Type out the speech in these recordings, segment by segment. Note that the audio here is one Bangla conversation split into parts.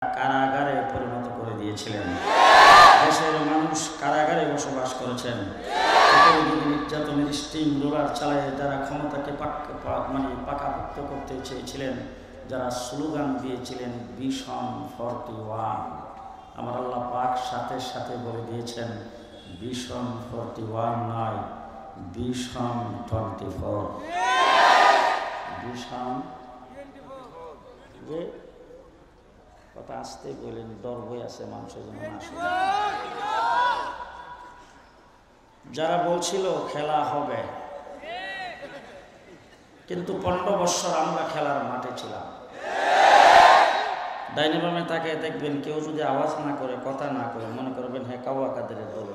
কারাগারে পরিণত করে দিয়েছিলেন। দেশের মানুষ কারাগারে বসবাস করেছেন। নির্যাতনের স্টিম রোলার চালায় যারা ক্ষমতাকে পাকাপোক্ত করতে চেয়েছিলেন, যারা স্লোগান দিয়েছিলেন ভিশন 41, আমার আল্লাহ পাক সাথে সাথে বলে দিয়েছেন ভিশন 41 নয়, ভিশন 24। ভিশন যে কথা আসতে বললেন, ডর হয়ে আছে মানুষের জন্য না শুনে। যারা বলছিল খেলা হবে, কিন্তু 15 বছর আমরা খেলার মাঠে ছিলাম। ডাইনে বামে তাকে দেখবেন, কেউ যদি আওয়াজ না করে, কথা না করে, মনে করবেন হ্যাঁ কাওয়া কাদেরের দল।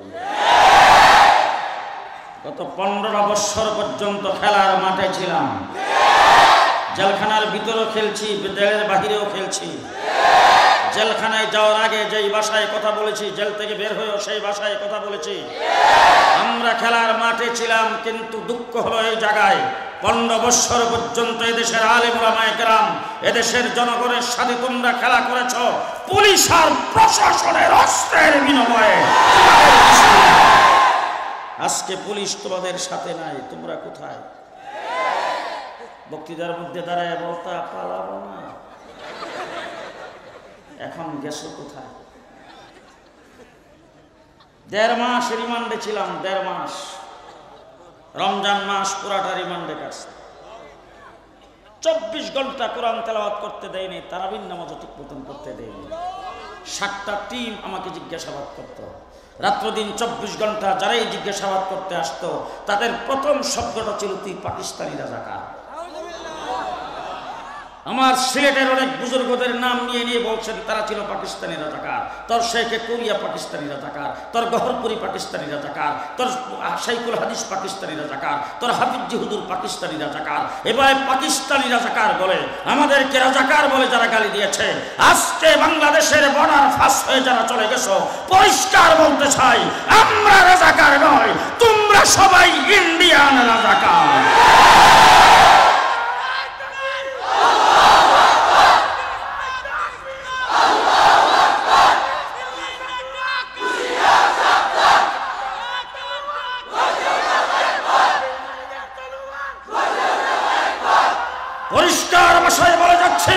গত 15 বছর পর্যন্ত খেলার মাঠে ছিলাম। জেলখানার ভিতরেও খেলছি, জেলের বাহিরেও খেলছি। জেলখানায় যাওয়ার আগে যেই ভাষায় কথা বলেছি, জেল থেকে বের হয়েও সেই ভাষায় কথা বলেছি। আমরা খেলার মাঠে ছিলাম, কিন্তু দুঃখ হলো এই জায়গায় 15 বছর পর্যন্ত এদেশের আলেম ওলামায়ে কেরাম, এদেশের জনগণের সাথে তোমরা খেলা করেছ পুলিশ আর প্রশাসনের অস্ত্রের বিনিময়ে। আজকে পুলিশ তোমাদের সাথে নাই, তোমরা কোথায়? বক্তৃতার মধ্যে দাঁড়ায় বলতা পালাবো না, এখন গেছো কোথায়? 1.5 মাস রিমান্ডে ছিলাম, 1.5 মাস। রমজান মাস পুরাটা রিমান্ডে কাটছে। 24 ঘন্টা কোরআন তেলাওয়াত করতে দেয়নি, তারাবির নামাজও ঠিক মতন করতে দেয়নি। 7টা টিম আমাকে জিজ্ঞাসাবাদ করত রাত্র দিন 24 ঘন্টা। যারাই জিজ্ঞাসাবাদ করতে আসতো, তাদের প্রথম শব্দটা ছিল তুই পাকিস্তানি রাজাকার। আমার সিলেটের অনেক বুজুর্গদের নাম নিয়ে নিয়ে বলছেন তারা ছিল পাকিস্তানি রাজাকার। তোর শেখে কোরিয়া পাকিস্তানি রাজাকার, তোর গহরপুরি পাকিস্তানি রাজাকার, তোর শাইখুল হাদিস পাকিস্তানি রাজাকার, তোর হাফিজি হুজুর পাকিস্তানি রাজাকার। এবারে পাকিস্তানি রাজাকার বলে আমাদেরকে রাজাকার বলে যারা গালি দিয়েছে, আজকে বাংলাদেশের বর্ডার ফাঁস হয়ে যারা চলে গেছো, পরিষ্কার বলতে চাই আমরা রাজাকার নয়, তোমরা সবাই ইন্ডিয়ান রাজাকার। পরিষ্কার ভাষায় বলে যাচ্ছে,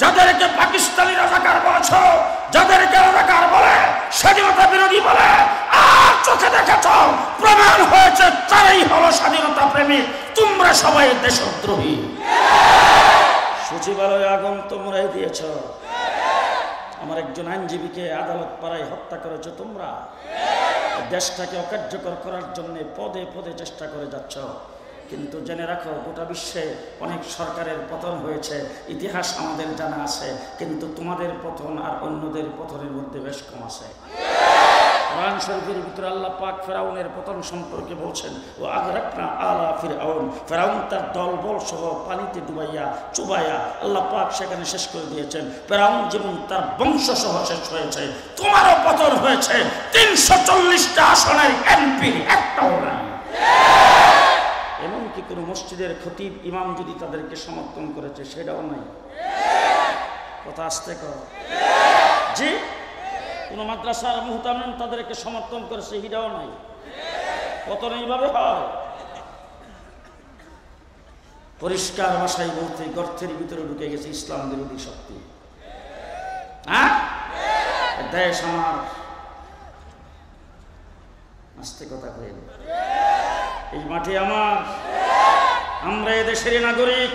যাদেরকে পাকিস্তানি রাজাকার বলেছ, যাদেরকে রাজাকার বলে, স্বাধীনতা বিরোধী বলে, আর চোখে দেখেছ প্রমাণ হয়েছে তারাই হলো স্বাধীনতা প্রেমিক। তোমরা সবাই দেশদ্রোহী। সচিবালয়ে আগুন তোমরাই দিয়েছ। আমার একজন আইনজীবীকে আদালত পাড়ায় হত্যা করেছ তোমরা। দেশটাকে অকার্যকর করার জন্য পদে পদে চেষ্টা করে যাচ্ছ। কিন্তু জেনে রাখো, গোটা বিশ্বে অনেক সরকারের পতন হয়েছে, ইতিহাস আমাদের জানা আছে, কিন্তু তোমাদের পতন আর অন্যদের পতনের মধ্যে বেশ কম আছে। কোরআন শরীফের ভিতরে আল্লাহ পাক ফেরাউনের পতন সম্পর্কে বলছেন, ও আগরাকনা আলা ফিরআউন, ফেরাউন তার দলবল সহ পানিতে ডুবাইয়া চুবাইয়া আল্লাহ পাক সেখানে শেষ করে দিয়েছেন। ফেরাউন যেমন তার বংশ সহ শেষ হয়েছে, তোমারও পতন হয়েছে। 340টা আসনের এমপি একটাও নাই। এমনকি কোনো মসজিদের খতিব ইমাম যদি তাদেরকে সমর্থন করেছে সেটাও নাই। কথা আসতে কর জি। কোনো মাদ্রাসার মুহতামিম তাদেরকে সমর্থন করেছে সেটাও নাই। পতন এইভাবে হয়। পরিষ্কার ভাষায় বলতে, গর্তের ভিতরে ঢুকে গেছে ইসলাম বিরোধী শক্তি। হ্যাঁ, দেশ আমার, আস্তে কথা বলেন, এই মাঠে আমার, আমরা এদেশের নাগরিক,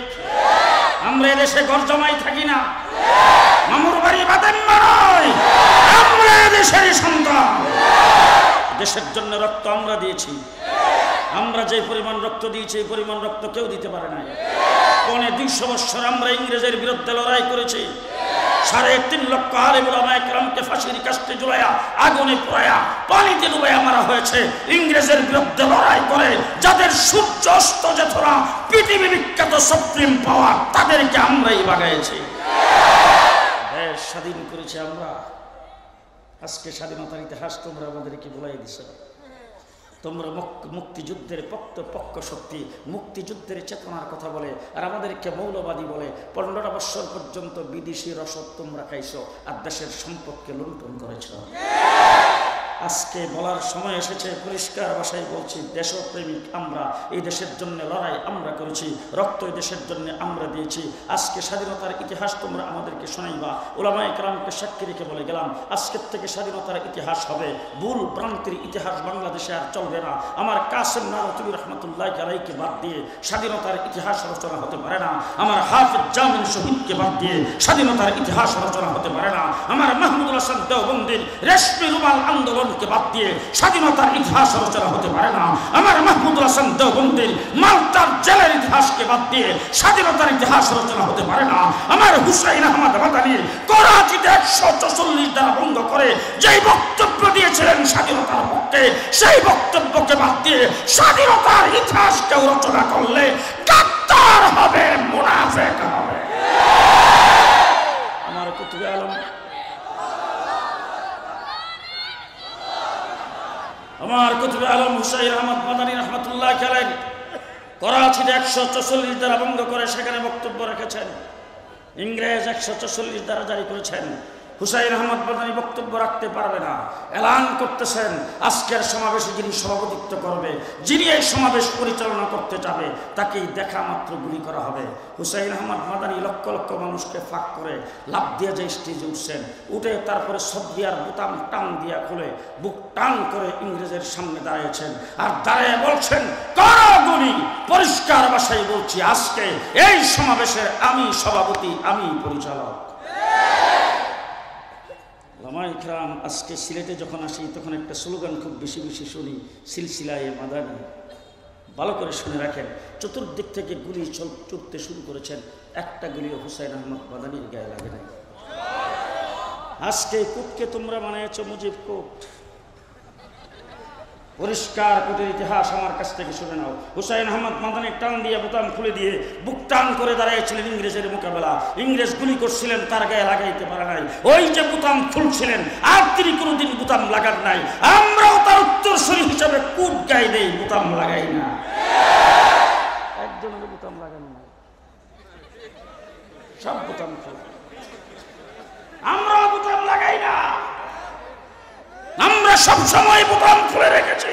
আমরা এদেশে ঘর জমাই থাকি না, মামুর বাড়ি বাতেম্মা নয়, আমরা এদেশের সন্তান। দেশের জন্য রক্ত আমরা দিয়েছি। আমরা যে পরিমাণ রক্ত দিয়েছি এই পরিমাণ রক্ত কেউ দিতে পারে নাই। 250 বছর আমরা ইংরেজের বিরুদ্ধে লড়াই করেছি। 3.5 লক্ষ আলেম ওলামায়ে কেরামকে ফাঁসির কাস্টে ঝুলাইয়া, আগুনে পোড়াইয়া, পানিতে ডুবাইয়া মারা হয়েছে ইংরেজের বিরুদ্ধে লড়াই করে। যাদের সূর্য অস্ত যেথরা পৃথিবী বিখ্যাত সুপ্রিম পাওয়ার, তাদেরকে আমরাই বাগাইছি। দেশ স্বাধীন করেছি আমরা। আজকে স্বাধীনতার ইতিহাস তোমরা আমাদেরকে ভুলাই দিছ। তোমরা মুক্তিযুদ্ধের পক্ষ শক্তি, মুক্তিযুদ্ধের চেতনার কথা বলে আর আমাদেরকে মৌলবাদী বলে 15টা বছর পর্যন্ত বিদেশি রসদ তোমরা খাইছো আর দেশের সম্পদকে লুণ্ঠন করেছ। আজকে বলার সময় এসেছে, পরিষ্কার ভাষায় বলছি, দেশপ্রেমিক আমরা, এই দেশের জন্য লড়াই আমরা করেছি, রক্ত এই দেশের জন্য আমরা দিয়েছি। আজকে স্বাধীনতার ইতিহাস তোমরা আমাদেরকে শোনাইবা। উলামায়ে কেরামকে সাক্ষী রেখে বলে গেলাম, আজকের থেকে স্বাধীনতার ইতিহাস হবে, ভুল ভ্রান্তির ইতিহাস বাংলাদেশে আর চলবে না। আমার কাসেম নানতুবি রহমতুল্লাহ আলাইহিকে বাদ দিয়ে স্বাধীনতার ইতিহাস রচনা হতে পারে না। আমার হাফেজ জামিল শহীদকে বাদ দিয়ে স্বাধীনতার ইতিহাস রচনা হতে পারে না। আমার মাহমুদুল হাসান দেওবন্দির রেশমি রুমাল আন্দোলন কে বাদ দিয়ে স্বাধীনতার ইতিহাস রচনা হতে পারে না। আমার মাহমুদুল হাসান দেওবন্দির মালটার জেলের ইতিহাসকে বাদ দিয়ে স্বাধীনতার ইতিহাস রচনা হতে পারে না। আমার হুসাইন আহমদ মাদানী করাচিতে 144 দ্বারা ভঙ্গ করে যেই বক্তব্য দিয়েছিলেন স্বাধীনতার পক্ষে, সেই বক্তব্যকে বাদ দিয়ে স্বাধীনতার ইতিহাস কেউ রচনা করলে গাদ্দার হবে, মুনাফিক হবে। আমার কুতুবে আলম, আমার কুতুবে আলম হুসাইন আহমদ মাদানী রহমতুল্লাহ আলাইহি করাচিতে 144 দ্বারা ভঙ্গ করে সেখানে বক্তব্য রেখেছেন। ইংরেজ 144 দ্বারা জারি করেছেন। হুসাইন আহমদ মাদানী বক্তব্য রাখতে পারবে না, এলান করতেছেন আজকের সমাবেশে যিনি সভাপতিত্ব করবে, যিনি এই সমাবেশ পরিচালনা করতে যাবে, তাকেই দেখা মাত্র গুলি করা হবে। হুসাইন আহমদ মাদানী লক্ষ লক্ষ মানুষকে ফাঁক করে লাফ দিয়ে যে স্টেজে উঠছেন, উঠে তারপরে সব্বিয়ার বোতাম টান দিয়া খুলে বুক টান করে ইংরেজের সামনে দাঁড়িয়েছেন আর দাঁড়িয়ে বলছেন, করো গুলি। পরিষ্কার ভাষায় বলছি, আজকে এই সমাবেশের আমি সভাপতি, আমি পরিচালক। ওলামায়ে কেরাম, আজকে সিলেটে যখন আসি তখন একটা স্লোগান খুব বেশি বেশি শুনি, সিলসিলায়ে মাদানী। ভালো করে শুনে রাখেন, চতুর্দিক থেকে গুলি ছুটতে শুরু করেছেন, একটা গুলিও হুসাইন আহমদ মাদানীর গায়ে লাগে নাই। আজকে কোটকে তোমরা বানিয়েছ মুজিব কোট। পরিষ্কার কোটের ইতিহাস আমার কাছ থেকে শুনে নাও। হুসাইন আহমদ মাদানী টান দিয়ে বোতাম খুলে দিয়ে বুক টান করে দাঁড়িয়েছিলেন ইংরেজের মোকাবেলা। ইংরেজ গুলি করছিলেন, তার গায়ে লাগাইতে পারে নাই। ওই যে বোতাম খুলছিলেন আর তিনি কোনোদিন বোতাম লাগান নাই। আমরাও তার উত্তরসূরি হিসাবে কোট গায়ে দেই, বোতাম লাগাই না। একজনের বোতাম লাগানো নাই, সব বোতাম খোলা। আমরাও বোতাম লাগাই না, আমরা সব সময় বোতাম খুলে রেখেছি।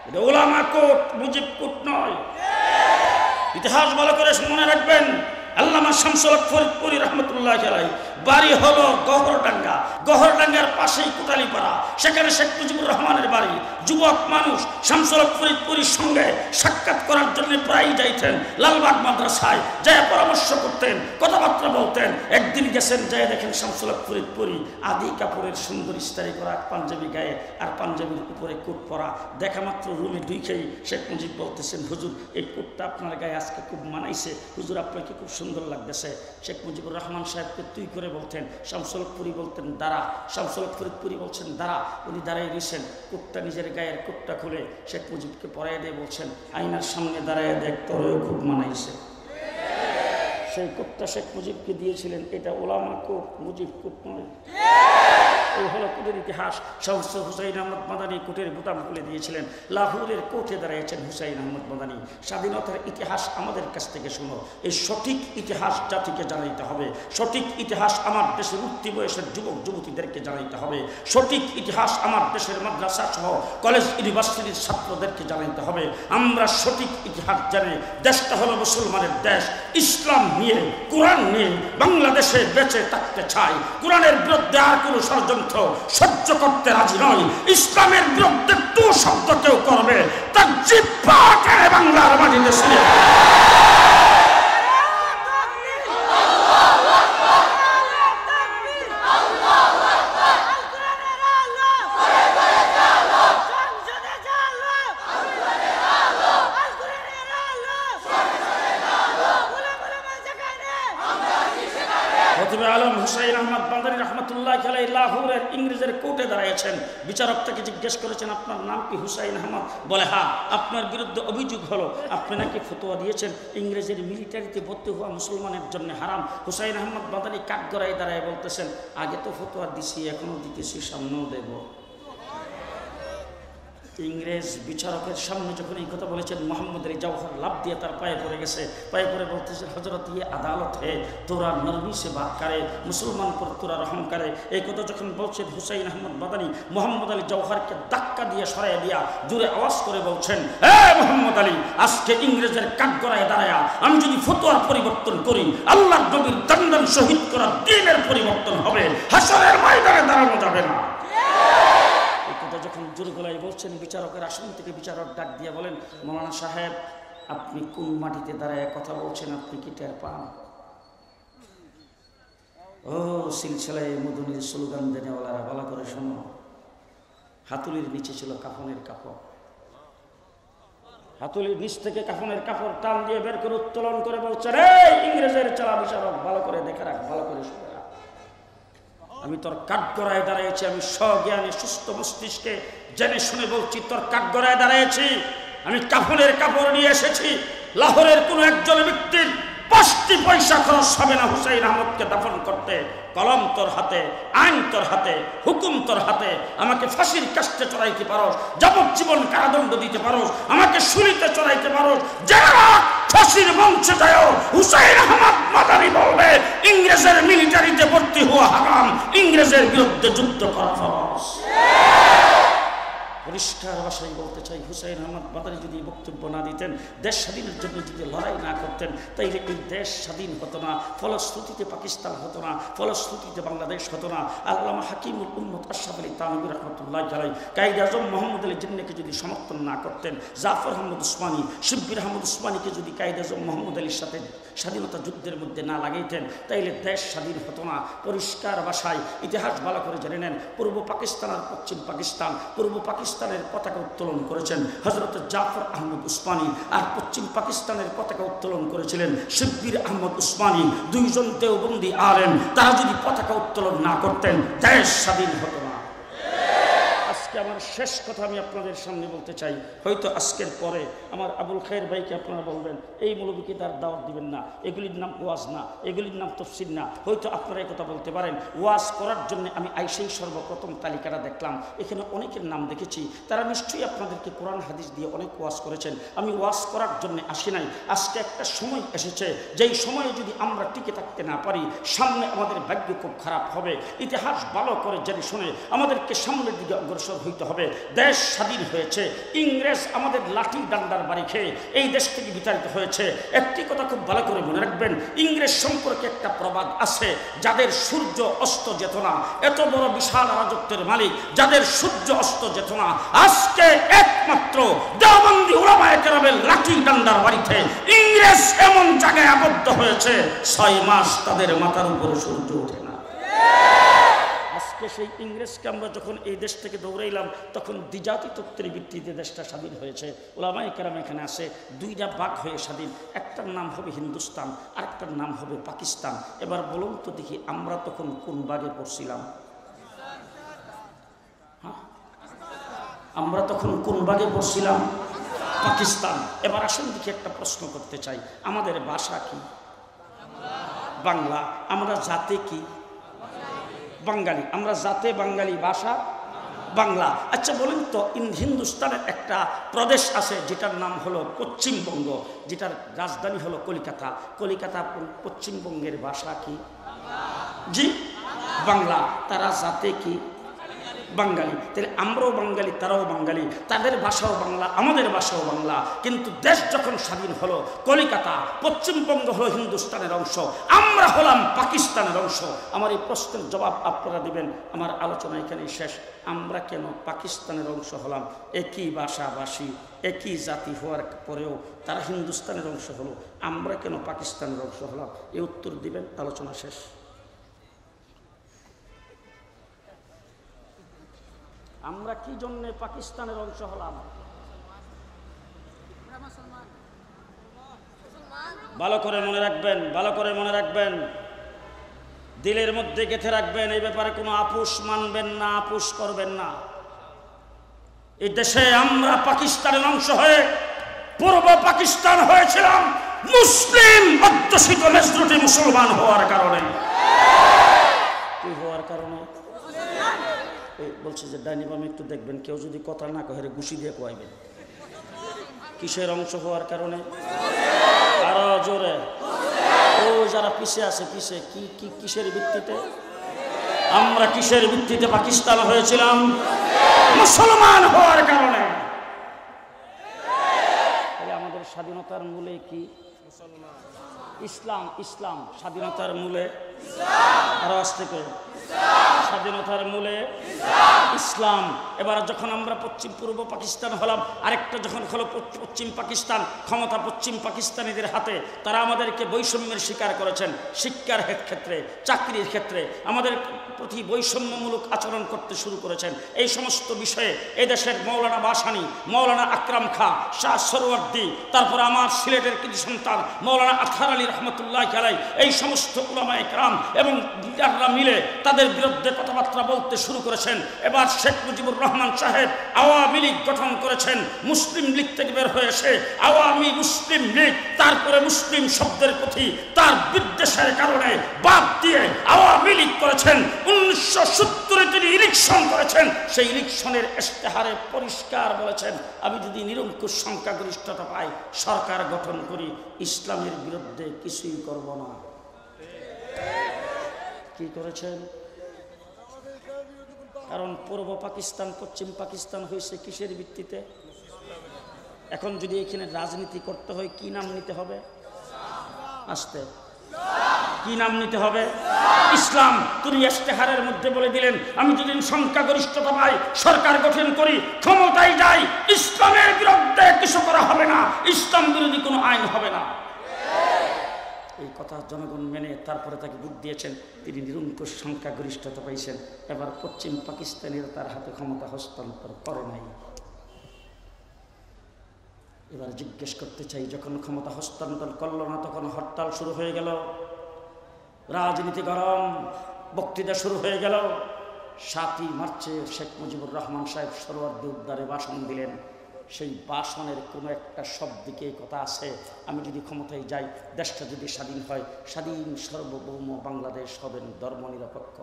এটা ওলামা কোট, মুজিব কোট নয়। ইতিহাস ভালো করে মনে রাখবেন। আল্লামা শামসুল হক ফরিদপুরি রহমতুল্লাহ আলাইহি বাড়ি হলো গহরডাঙ্গা। গহরডাঙ্গার পাশেই কোটালীপাড়া, সেখানে শেখ মুজিবুর রহমানের বাড়ি। যুবক মানুষ শামসুল হক ফরিদপুরির সঙ্গে সাক্ষাৎ করার জন্য প্রায়ই যাইতেন লালবাগ মাদ্রাসায়, যায় পরামর্শ করতেন, কথাবার্তা বলতেন। একদিন গেছেন, যায় দেখেন শামসুল হক ফরিদপুরি আদি কাপড়ের সুন্দর ইস্তারি করা পাঞ্জাবি গায়ে আর পাঞ্জাবির উপরে কোট পরা। দেখা মাত্র রুমে ঢুকেই শেখ মুজিব বলতেছেন, হুজুর এই কোটটা আপনার গায়ে আজকে খুব মানাইছে, হুজুর আপনাকে খুব সুন্দর লাগতেছে। শেখ মুজিবুর রহমান সাহেবকে তুই করে বলতেন, শামসুল হক ফরিদপুরি বলতেন দাঁড়া, শামসুল হক ফরিদপুরি বলছেন দাঁড়া। উনি দাঁড়াই দিয়েছেন, কোটটা নিজের গায়ের কোটটা খুলে শেখ মুজিবকে পরাই দিয়ে বলছেন, আয়নার সামনে দাঁড়ায় দেখ, তোরও খুব মানাইছে। সেই কোটটা শেখ মুজিবকে দিয়েছিলেন। এটা ওলামা কোট, মুজিব কোট নয়। এই হলো কোটের ইতিহাস। হুসাইন আহমদ মাদানী কোটের বোতাম খুলে দিয়েছিলেন, লাহোরের কোর্টে দাঁড়িয়েছেন হুসাইন আহমদ মাদানী। স্বাধীনতার ইতিহাস আমাদের কাছ থেকে শোনো। এই সঠিক ইতিহাস জাতিকে জানাইতে হবে। সঠিক ইতিহাস আমার দেশের উঠতি বয়সের যুবক যুবতীদেরকে জানাইতে হবে। সঠিক ইতিহাস আমার দেশের মাদ্রাসা সহ কলেজ ইউনিভার্সিটির ছাত্রদেরকে জানাইতে হবে। আমরা সঠিক ইতিহাস জানি, দেশটা হলো মুসলমানের দেশ। ইসলাম নিয়ে, কোরআন নিয়ে বাংলাদেশে বেঁচে থাকতে চাই। কোরআনের বিরুদ্ধে আর কোনো ষড়যন্ত্র সহ্য করতে রাজি নয়। ইসলামের বিরুদ্ধে টু শব্দ কেউ করবে, তার জিহ্বা কেড়ে বাংলার মাটিতে ছিঁড়ে আলম হুসাইন আহমদ মাদানী রহমতুল্লাহ আলাইহি লাহোরের ইংরেজের কোর্টে দাঁড়িয়েছেন। বিচারক তাকে জিজ্ঞেস করেছেন, আপনার নাম কি? হুসাইন আহমদ। বলে, হ্যাঁ। আপনার বিরুদ্ধে অভিযোগ হলো আপনি নাকি ফতোয়া দিয়েছেন ইংরেজের মিলিটারিতে ভর্তি হওয়া মুসলমানের জন্য হারাম। হুসাইন আহমদ মাদানী কাঠগড়ায় দাঁড়ায় বলতেছেন, আগে তো ফতোয়া দিছি, এখনো দিতেছি, সামনেও দেব। ইংরেজ বিচারকের সামনে যখন এই কথা বলেছেন, মোহাম্মদ আলী জওহর লাভ দিয়ে তার পায়ে পড়ে গেছে। পায়ে পড়ে বলতেছেন, হজরত ইয়ে আদালত হে, তোরা নরমি সে বাত করে, মুসলমান পর তোরা রহম করে। এই কথা যখন বলছেন, হুসাইন আহমদ মাদানী মোহাম্মদ আলী জওহরকে ধাক্কা দিয়ে সরাইয়া দিয়া জোরে আওয়াজ করে বলছেন, হে মোহাম্মদ আলী, আজকে ইংরেজের কাঠগড়ায় দাঁড়ায়া আমি যদি ফতোয়ার পরিবর্তন করি, আল্লাহর নবীর দণ্ডন শহীদ করা দ্বীনের পরিবর্তন হবে, হাসরের ময়দানে দাঁড়ানো যাবে না। যখন জোর গলায় বলছেন, বিচারকের আসন থেকে বিচারক ডাক দিয়ে বলেন, মৌলানা সাহেব, আপনি কোন মাটিতে দাঁড়ায় কথা বলছেন, আপনি কি টের পান? ও সিলসিলায় মদনীর স্লোগান দেনেওয়ালারা, ভালো করে শোনো। হাতুলির নিচে ছিল কাফনের কাপড়, হাতুলির নিচ থেকে কাফনের কাপড় টান দিয়ে বের করে উত্তোলন করে বলছেন, এই ইংরেজের চালা বিচারক, ভালো করে দেখে রাখ, ভালো করে শুনে রাখ, আমি তোর কাঠগড়ায় দাঁড়িয়েছি, আমি স্বজ্ঞানে সুস্থ মস্তিষ্কে জেনে শুনে বলছি, তোর কাঠগড়ায় দাঁড়িয়েছি, আমি কাফনের কাপড় নিয়ে এসেছি। লাহোরের কোন একজন ব্যক্তির ৫টি পয়সা খরচ হবে না হুসাইন আহমদকে দাফন করতে। কলম তোর হাতে, আইন তোর হাতে, হুকুম তোর হাতে। আমাকে ফাঁসির কাস্টে চড়াইতে পারোস, যাবজ্জীবন কারাদণ্ড দিতে পারোস, আমাকে শুলিতে চড়াইতে পারোস, যারা ফাঁসির মঞ্চে যায় হুসাইন আহমদ মাদানী বলবে, ইংরেজের মিলিটারিতে ভর্তি হওয়া হারাম, ইংরেজের বিরুদ্ধে যুদ্ধ করা ফরজ। পরিষ্কার ভাষায় বলতে চাই, হুসাইন আহমদ মাদানী যদি বক্তব্য না দিতেন, দেশ স্বাধীনের জন্য যদি লড়াই না করতেন, তাইলে এই দেশ স্বাধীন হতো না, ফলশ্রুতিতে পাকিস্তান হতো না, ফলশ্রুতিতে বাংলাদেশ হতো না। আল্লামা হাকিমুল উম্মত আশরাফ আলী থানভী রহমতুল্লাহ আলাইহি কায়েদ আজম মোহাম্মদ আলী জিন্নাহকে যদি সমর্থন না করতেন, জাফর আহমদ উসমানী, শিব্বির আহমদ উসমানীকে যদি কায়েদ আজম মোহাম্মদ আলীর সাথে স্বাধীনতা যুদ্ধের মধ্যে না লাগাইতেন, তাইলে দেশ স্বাধীন হতো না। পরিষ্কার ভাষায় ইতিহাস ভালো করে জেনে নেন, পূর্ব পাকিস্তান আর পশ্চিম পাকিস্তান, পূর্ব পাকিস্তানের পতাকা উত্তোলন করেছেন হযরত জাফর আহমদ উসমানী, আর পশ্চিম পাকিস্তানের পতাকা উত্তোলন করেছিলেন শিব্বির আহমদ উসমানী, দুইজন দেওবন্দি আলেম। তারা যদি পতাকা উত্তোলন না করতেন, দেশ স্বাধীন হতো না। আজকে আমার শেষ কথা আমি আপনাদের সামনে বলতে চাই, হয়তো আজকের পরে আমার আবুল খায়ের ভাইকে আপনারা বলবেন, এই মৌলবীকে তার দাওয়াত দিবেন না, এগুলির নাম ওয়াজ না, এগুলির নাম তফসির না। হয়তো আপনারা এই কথা বলতে পারেন। ওয়াজ করার জন্য আমি আইসেই সর্বপ্রথম তালিকাটা দেখলাম, এখানে অনেকের নাম দেখেছি, তারা নিশ্চয়ই আপনাদেরকে কোরআন হাদিস দিয়ে অনেক ওয়াজ করেছেন। আমি ওয়াজ করার জন্য আসি নাই। আজকে একটা সময় এসেছে, যেই সময়ে যদি আমরা টিকে থাকতে না পারি, সামনে আমাদের ভাগ্য খুব খারাপ হবে। ইতিহাস ভালো করে জেনে শুনে আমাদেরকে সামনের দিকে অগ্রসর হইতে হবে। দেশ স্বাধীন হয়েছে, ইংরেজ আমাদের লাঠি ডান্ডার বাড়ি খেয়ে এই দেশ থেকে বিতাড়িত হয়েছে। একটি কথা খুব ভালো করে মনে রাখবেন, ইংরেজ সম্পর্কে একটা প্রবাদ আছে, যাদের সূর্য অস্ত যেত না, এত বড় বিশাল রাজত্বের মালিক যাদের সূর্য অস্ত যেত না, আজকে একমাত্র দেওবন্দি উলামায়ে কেরামের লাঠি ডান্ডার বাড়িতে ইংরেজ এমন জায়গায় আবদ্ধ হয়েছে, 6 মাস তাদের মাথার উপরে সূর্য ওঠে না। আজকে সেই ইংরেজকে আমরা যখন এই দেশ থেকে দৌড়াইলাম, তখন দ্বিজাতি তত্ত্বের ভিত্তিতে দেশটা স্বাধীন হয়েছে। উলামায়ে কেরাম এখানে আসে, 2টা ভাগ হয়ে স্বাধীন, একটার নাম হবে হিন্দুস্তান, আরেকটার নাম হবে পাকিস্তান। এবার বলুন তো দেখি, আমরা তখন কোন ভাগে পড়ছিলাম? হ্যাঁ, আমরা তখন কোন ভাগে পড়ছিলাম? পাকিস্তান। এবার আসুন দেখি, একটা প্রশ্ন করতে চাই, আমাদের ভাষা কি? বাংলা। আমরা জাতে কি? বাঙালি। আমরা জাতে বাঙালি, ভাষা বাংলা। আচ্ছা বলুন তো, হিন্দুস্তানের একটা প্রদেশ আছে যেটার নাম হলো পশ্চিমবঙ্গ, যেটার রাজধানী হলো কলিকাতা। কলিকাতা পশ্চিমবঙ্গের ভাষা কি? জি, বাংলা। তারা জাতে কি? বাঙালি। তাহলে আমরাও বাঙালি, তারাও বাঙালি, তাদের ভাষাও বাংলা, আমাদের ভাষাও বাংলা। কিন্তু দেশ যখন স্বাধীন হলো, কলিকাতা পশ্চিমবঙ্গ হলো হিন্দুস্তানের অংশ, আমরা হলাম পাকিস্তানের অংশ। আমার এই প্রশ্নের জবাব আপনারা দিবেন। আমার আলোচনা এখানেই শেষ। আমরা কেন পাকিস্তানের অংশ হলাম? একই ভাষাভাষী, একই জাতি হওয়ার পরেও তারা হিন্দুস্তানের অংশ হলো, আমরা কেন পাকিস্তানের অংশ হলাম? এই উত্তর দিবেন, আলোচনা শেষ। আমরা কি জন্য পাকিস্তানের অংশ হলাম? ভালো করে মনে রাখবেন, ভালো করে মনে রাখবেন, দিলের মধ্যে গেঁথে রাখবেন। এই ব্যাপারে কোনো আপোষ মানবেন না, আপোষ করবেন না। এই দেশে আমরা পাকিস্তানের অংশ হয়ে পূর্ব পাকিস্তান হয়েছিলাম মুসলিম অধ্যুষিত মেজরিটি মুসলমান হওয়ার কারণে। কি হওয়ার কারণে? এই বলছে যে ডাইনি বামে একটু দেখবেন, কেউ যদি কথা না কহে ঘুষি দিয়ে কোয়াইবেন। কিসের অংশ হওয়ার কারণে? আরো জোরে। ও যারা পিছে আছে, পিছে কি কিসের ভিত্তিতে? আমরা কিসের ভিত্তিতে পাকিস্তান হয়েছিলাম? মুসলমান হওয়ার কারণে। আমাদের স্বাধীনতার মূলে কি? ইসলাম। ইসলাম স্বাধীনতার মূলে। আরো আসতে করে, স্বাধীনতার মূলে ইসলাম। এবার যখন আমরা পশ্চিম পূর্ব পাকিস্তান হলাম, আরেকটা যখন হলো পশ্চিম পাকিস্তান, ক্ষমতা পশ্চিম পাকিস্তানিদের হাতে, তারা আমাদেরকে বৈষম্যের শিকার করেছেন। শিক্ষার ক্ষেত্রে, চাকরির ক্ষেত্রে আমাদের প্রতি বৈষম্যমূলক আচরণ করতে শুরু করেছেন। এই সমস্ত বিষয়ে এদেশের মৌলানা ভাসানী, মৌলানা আকরাম খাঁ, শাহ সরওয়ার্দী, তারপরে আমার সিলেটের কিছু সন্তান মৌলানা আতহার আলী রহমতুল্লাহ আলাইহি, এই সমস্ত উলামায়ে কেরাম এবং লিডাররা মিলে তাদের বিরুদ্ধে কথাবার্তা বলতে শুরু করেছেন। এবার শেখ মুজিবুর রহমান সাহেব আওয়ামী লীগ গঠন করেছেন। মুসলিম লীগ থেকে বের হয়ে এসে আওয়ামী মুসলিম লীগ, তারপরে মুসলিম শব্দের প্রতি তার বিদ্বেষের কারণে বাদ দিয়ে আওয়ামী লীগ করেছেন। 1970-এ তিনি ইলেকশন করেছেন। সেই ইলেকশনের ইশতেহারে পরিষ্কার বলেছেন, আমি যদি নিরঙ্কুশ সংখ্যাগরিষ্ঠতা পাই, সরকার গঠন করি, ইসলামের বিরুদ্ধে কিছুই করব না। কি করেছেন? কারণ পূর্ব পাকিস্তান পশ্চিম পাকিস্তান হয়েছে কিসের ভিত্তিতে? এখন যদি এখানে রাজনীতি করতে হয়, কি নাম নিতে হবে? আসতে কি নাম নিতে হবে? ইসলাম। তিনি ইশতেহারের মধ্যে বলে দিলেন, আমি যদি সংখ্যাগরিষ্ঠতা পাই, সরকার গঠন করি, ক্ষমতায় যাই, ইসলামের বিরুদ্ধে কিছু করা হবে না, ইসলাম বিরোধী কোনো আইন হবে না। এই কথা জনগণ মেনে তারপরে তাকে ভোট দিয়েছেন। তিনি নিরঙ্কুশ সংখ্যাগরিষ্ঠতা পাইছেন। এবার পশ্চিম পাকিস্তানিরা তার হাতে ক্ষমতা হস্তান্তর করে নাই। এবার জিজ্ঞেস করতে চাই, যখন ক্ষমতা হস্তান্তর করল না, তখন হরতাল শুরু হয়ে গেল, রাজনীতি গরম, বক্তৃতা শুরু হয়ে গেল। 7ই মার্চে শেখ মুজিবুর রহমান সাহেব সরওয়ার্দী উদ্যানে ভাষণ দিলেন। সেই ভাষণের কোনো একটা শব্দকে কথা আছে, আমি যদি ক্ষমতায় যাই, দেশটা যদি স্বাধীন হয়, স্বাধীন সার্বভৌম বাংলাদেশ হবেন ধর্ম নিরপেক্ষ।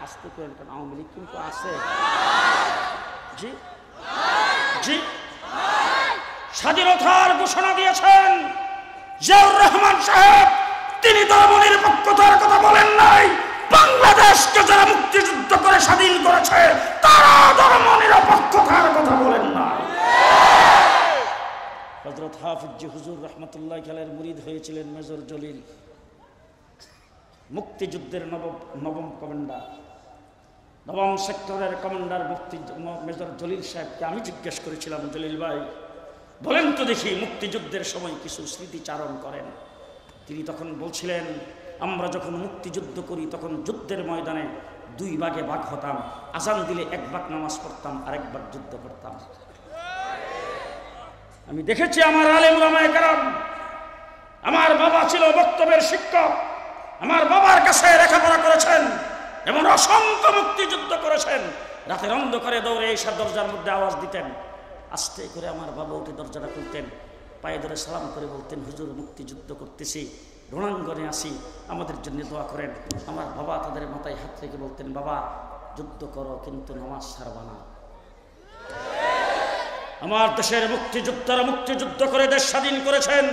আসতে কেন, কারণ আওয়ামী লীগ কিন্তু আছে। জি জি, স্বাধীনতার ঘোষণা দিয়েছেন জিয়াউর রহমান সাহেব। তিনি ধর্মনিরপেক্ষতার কথা বলেন নাই। বাংলাদেশকে যারা মুক্তিযুদ্ধ করে স্বাধীন করেছে, তারা ধর্মনিরপেক্ষতার কথা বলেন না। হযরত হাফিজ হুজুর রহমতুল্লাহ আলাইহির মুরিদ হয়েছিলেন মেজর জলিল, মুক্তিযুদ্ধের নবম কমান্ডার, নবম সেক্টরের কমান্ডার মেজর জলিল সাহেবকে আমি জিজ্ঞেস করেছিলাম, জলিল ভাই বলেন তো দেখি, মুক্তিযুদ্ধের সময় কিছু স্মৃতিচারণ করেন। তিনি তখন বলছিলেন, আমরা যখন মুক্তিযুদ্ধ করি, তখন যুদ্ধের ময়দানে 2 ভাগে ভাগ হতাম। আজান দিলে 1 ভাগ নামাজ পড়তাম, আরেক ভাগ যুদ্ধ করতাম। আমি দেখেছি আমার আলেম উলামায়ে কেরাম, আমার বাবা ছিল বক্তব্যের শিক্ষক, আমার বাবার কাছে লেখাপড়া করেছেন এবং অসংখ্য মুক্তিযুদ্ধ করেছেন। রাতের অন্ধকারে দৌড়ে এসে দরজার মধ্যে আওয়াজ দিতেন, আস্তে করে আমার বাবা উঠে দরজাটা খুলতেন, পায়ে ধরে সালাম করে বলতেন, হুজুর মুক্তিযুদ্ধ করতেছি, রণাঙ্গনে আসি, আমাদের জন্য দোয়া করেন। আমার বাবা তাদের মাথায় হাত রেখে বলতেন, বাবা যুদ্ধ করো কিন্তু নামাজ ছাড়বা না। আমার দেশের মুক্তিযোদ্ধারা মুক্তিযুদ্ধ করে দেশ স্বাধীন করেছেন,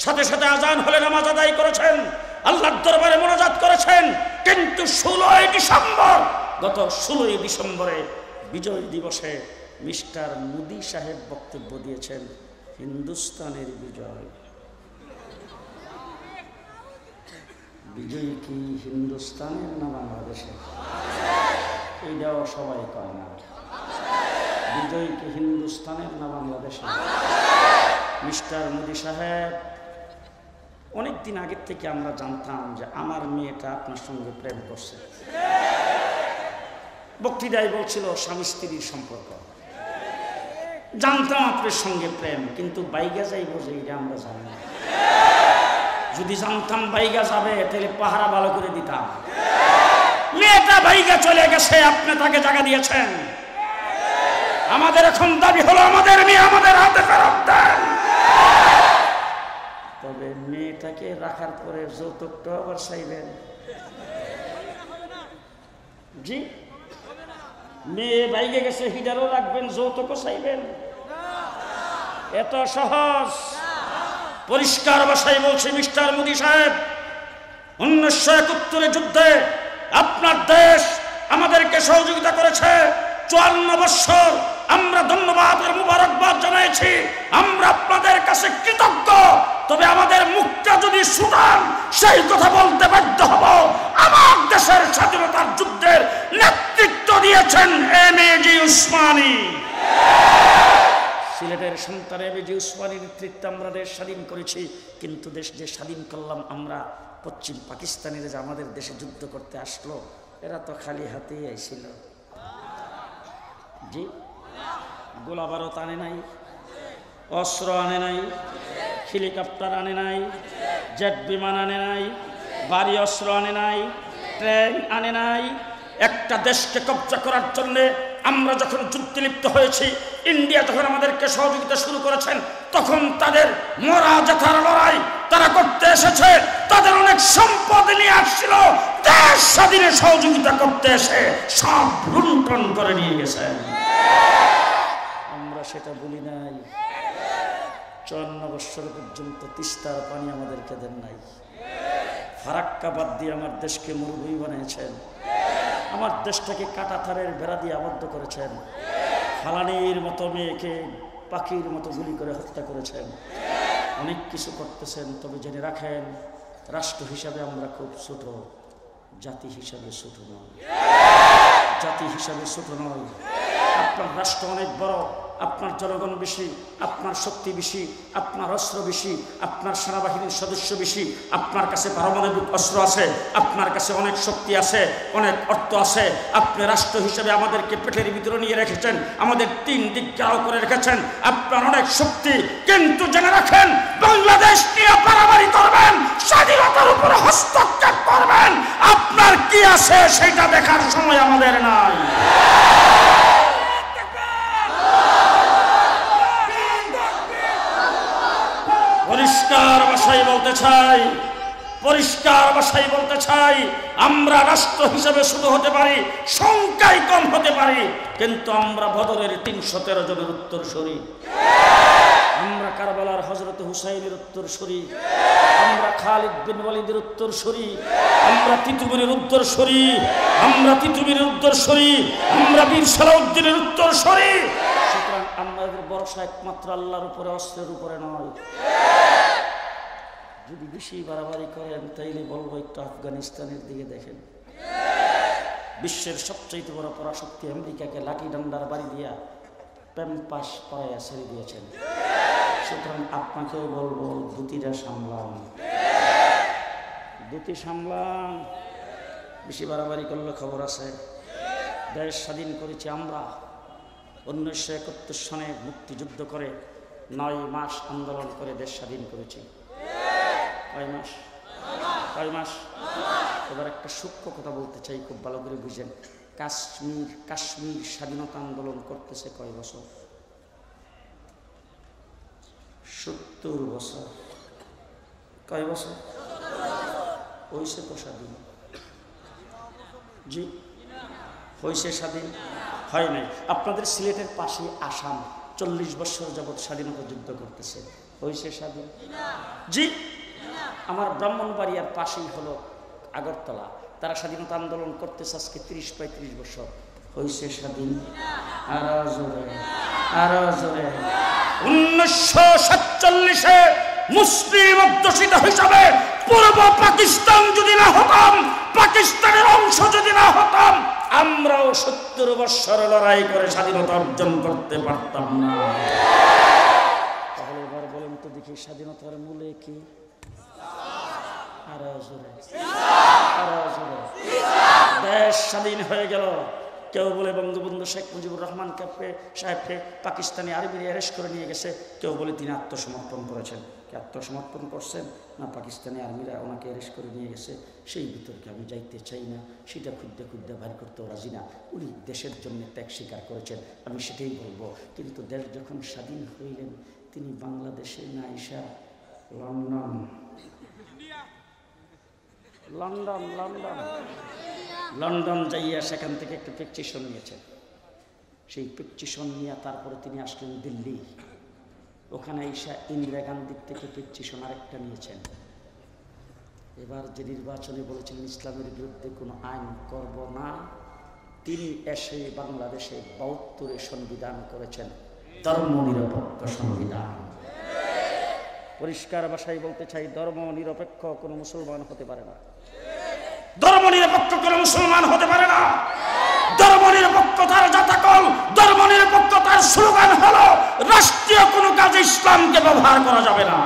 সাথে সাথে আজান হলে নামাজ আদায় করেছেন, আল্লাহর দরবারে মোনাজাত করেছেন। কিন্তু 16ই ডিসেম্বর, গত 16ই ডিসেম্বরে বিজয় দিবসে মিস্টার মোদি সাহেব বক্তব্য দিয়েছেন, হিন্দুস্তানের বিজয়। বিজয় কি হিন্দুস্তানের না বাংলাদেশের? এইটাও সবাই কয় না। বিজয় কি হিন্দুস্তানের না বাংলাদেশের? মিস্টার মোদি সাহেব, অনেকদিন আগের থেকে আমরা জানতাম যে আমার মেয়েটা আপনার সঙ্গে প্রেম করছে। বক্তৃতায় বলছিল স্বামী স্ত্রীর সম্পর্ক। জানতাম আপনার সঙ্গে প্রেম, কিন্তু বাইগা যাইব যে এটা আমরা জানি না। যদি জানতাম বাইগা যাবে, তাহলে পাহারা ভালো করে দিতাম। মেয়েটা বাইগা চলে গেছে, আপনি তাকে জায়গা দিয়েছেন। আমাদের এখন দাবি হলো, আমাদের মেয়ে আমাদের হাতে ফেরত দেন। মেয়েকে রাখার পরে যৌতুকটা আবার চাইবেন? জি, মেয়ে বাইকে গেছে হিটারও রাখবেন, যৌতুকও চাইবেন? এত সহজ? পরিষ্কার ভাষায় বলছি মিস্টার মোদী সাহেব, 1971 যুদ্ধে আপনার দেশ আমাদেরকে সহযোগিতা করেছে 54 বছর। আমরা ধন্যবাদ আর মুবারকবাদ জানাইছি, আমরা আপনাদের কাছে কৃতজ্ঞ। তবে আমাদের মুখটা যদি শুনান, সেই কথা বলতে বাধ্য হব, আমার দেশের স্বাধীনতার যুদ্ধের নেতৃত্ব দিয়েছেন এমএজি উসমানী। সিলেটের সন্তান এমএজি উসমানীর নেতৃত্বে আমরা দেশ স্বাধীন করেছি। কিন্তু দেশ যে স্বাধীন করলাম আমরা, পশ্চিম পাকিস্তানিরা যে আমাদের দেশে যুদ্ধ করতে আসলো, এরা তো খালি হাতেই আইছিল। জি, গোলা বারুদ আনে নাই, অস্ত্র আনে নাই, হেলিকপ্টার আনে নাই, জেট বিমান আনে নাই, ভারী অস্ত্র আনে নাই, ট্রেন আনে নাই। একটা দেশকে কব্জা করার জন্য আমরা যখন যুদ্ধে লিপ্ত হয়েছি, ইন্ডিয়া যখন আমাদেরকে সহযোগিতা শুরু করেছেন, তখন তাদের মরা জেঠার লড়াই তারা করতে এসেছে, তাদের অনেক সম্পদ নিয়ে আসছিল, দেশ স্বাধীনে সহযোগিতা করতে এসে সব লুণ্ঠন করে নিয়ে গেছে। আমরা সেটা বলি নাই। 54 বছর পর্যন্ত তিস্তার পানি আমাদেরকে দেন নাই। ফারাক্কা বাদ দিয়ে আমার দেশকে মরুভূমি বানিয়েছেন, আমার দেশটাকে কাঁটাতারের বেড়া দিয়ে আবদ্ধ করেছেন, ফালানির মতো মেয়েকে পাখির মতো গুলি করে হত্যা করেছেন, অনেক কিছু করতেছেন। তবে জেনে রাখেন, রাষ্ট্র হিসাবে আমরা খুব ছোট, জাতি হিসাবে ছোট নয়, জাতি হিসাবে ছোট নয়। আপনার রাষ্ট্র অনেক বড়, আপনার জনগণ বেশি, আপনার শক্তি বেশি, আপনার অস্ত্র বেশি, আপনার সেনাবাহিনীর সদস্য বেশি, আপনার কাছে পারমাণবিক অস্ত্র আছে, আপনার কাছে অনেক শক্তি আছে, অনেক অর্থ আছে। আপনি রাষ্ট্র হিসেবে আমাদেরকে পেটের ভিতরে নিয়ে রেখেছেন, আমাদের 3 দিক ঘেরাও করে রেখেছেন, আপনার অনেক শক্তি। কিন্তু জেনে রাখেন, বাংলাদেশ নিয়ে বাড়াবাড়ি করবেন, স্বাধীনতার উপরে হস্তক্ষেপ করবেন, আপনার কি আছে সেটা দেখার সময় আমাদের নাই। পরিষ্কার ভাষায় বলতে চাই, পরিষ্কার ভাষায় বলতে চাই, আমরা রাষ্ট্র হিসেবে শুধু হতে পারি, সংখ্যায় কম হতে পারি, কিন্তু আমরা বদরের 313 জনের উত্তরসূরি, আমরা কারবালার হযরত হুসাইনের উত্তরসূরি, আমরা খালিদ বিন ওয়ালিদের উত্তরসূরি, আমরা তিতুমিরের উত্তরসূরি, আমরা তিতুমিরের উত্তরসূরি, আমরা বীর সালাউদ্দিনের উত্তরসূরি। সুতরাং আমাদের ভরসা একমাত্র আল্লাহর উপরে, অস্ত্রের উপরে নয়। যদি বেশি বাড়াবাড়ি করেন তাইলে বলবো একটু আফগানিস্তানের দিকে দেখেন। বিশ্বের সবচেয়ে বড় পরাশক্তি আমেরিকাকে লাঠি ডান্ডার বাড়ি দিয়া প্যাম্পাস পরাইয়া ছেড়ে দিয়েছেন। সুতরাং আপনাকেও বলবো, দুতিটা সামলান, দুতি সামলান। বেশি বাড়াবাড়ি করলে খবর আছে। দেশ স্বাধীন করেছি আমরা 1971 সনে, মুক্তিযুদ্ধ করে 9 মাস আন্দোলন করে দেশ স্বাধীন করেছি। কয় মাস? কয় মাস? এবার একটা সূক্ষ্ম কথা বলতে চাই, খুব ভালো করে বুঝেন। কাশ্মীর স্বাধীনতা আন্দোলন করতেছে কয় বছর? 70 বছর। কয় বছর হয়েছে তো স্বাধীন? জি, হয়েছে স্বাধীন? হয় নাই। আপনাদের সিলেটের পাশে আসাম 40 বছর যাবৎ স্বাধীনতা যুদ্ধ করতেছে, হয়েছে স্বাধীন? জি। আমার ব্রাহ্মণবাড়িয়ার পাশেই হলো আগরতলা, তারা স্বাধীনতা আন্দোলন করতেছে আজকে 30-35 বছর, হয়েছে স্বাধীন? আরো জোরে, আরো জোরে। 1947-এ মুসলিম অধ্যুষিত হিসাবে পূর্ব পাকিস্তান যদি না হতাম, পাকিস্তানের অংশ যদি না হতাম, আমরাও 70 বছর লড়াই করে স্বাধীনতা অর্জন করতে পারতাম না। তাহলে এবার বলেন তো দেখি, স্বাধীনতার মূলে কি? আরো জোরে, আরো জোরে। দেশ স্বাধীন হয়ে গেল। কেউ বলে বঙ্গবন্ধু শেখ মুজিবুর রহমান সাহেবকে পাকিস্তানি আর্মিরা অ্যারেস্ট করে নিয়ে গেছে, কেউ বলে তিনি আত্মসমর্পণ করেছেন। কে আত্মসমর্পণ করছেন না পাকিস্তানি আর্মিরা ওনাকে অ্যারেস্ট করে নিয়ে গেছে, সেই বিতর্কে আমি যাইতে চাই না। সেটা খুদ্দে খুদ্দে বাইর করতেও রাজি না। উনি দেশের জন্য ত্যাগ স্বীকার করেছেন, আমি সেটাই বলবো। কিন্তু দেশ যখন স্বাধীন হইলেন, তিনি বাংলাদেশে না আইসা লন্ডন, লন্ডন লন্ডন লন্ডন যাইয়া সেখান থেকে একটা প্রেসক্রিপশন নিয়েছেন। সেই প্রেসক্রিপশন নিয়ে তারপরে তিনি আসলেন দিল্লি। ওখানে এসে ইন্দিরা গান্ধীর থেকে প্রেসক্রিপশন আরেকটা নিয়েছেন। এবার যে নির্বাচনে বলেছিলেন ইসলামের বিরুদ্ধে কোনো আইন করব না, তিনি এসে বাংলাদেশে ৭২ সংবিধান করেছেন, ধর্মনিরপেক্ষ সংবিধান। পরিষ্কার ভাষায় বলতে চাই, ধর্ম নিরপেক্ষ কোনো মুসলমান হতে পারে না। ধর্ম নিরপেক্ষ কোনো মুসলমান হতে পারে না। ধর্ম নিরপেক্ষতার জাতাকল, ধর্ম নিরপেক্ষতার স্লোগান হলো রাষ্ট্রীয় কোনো কাজে ইসলামকে ব্যবহার করা যাবে না।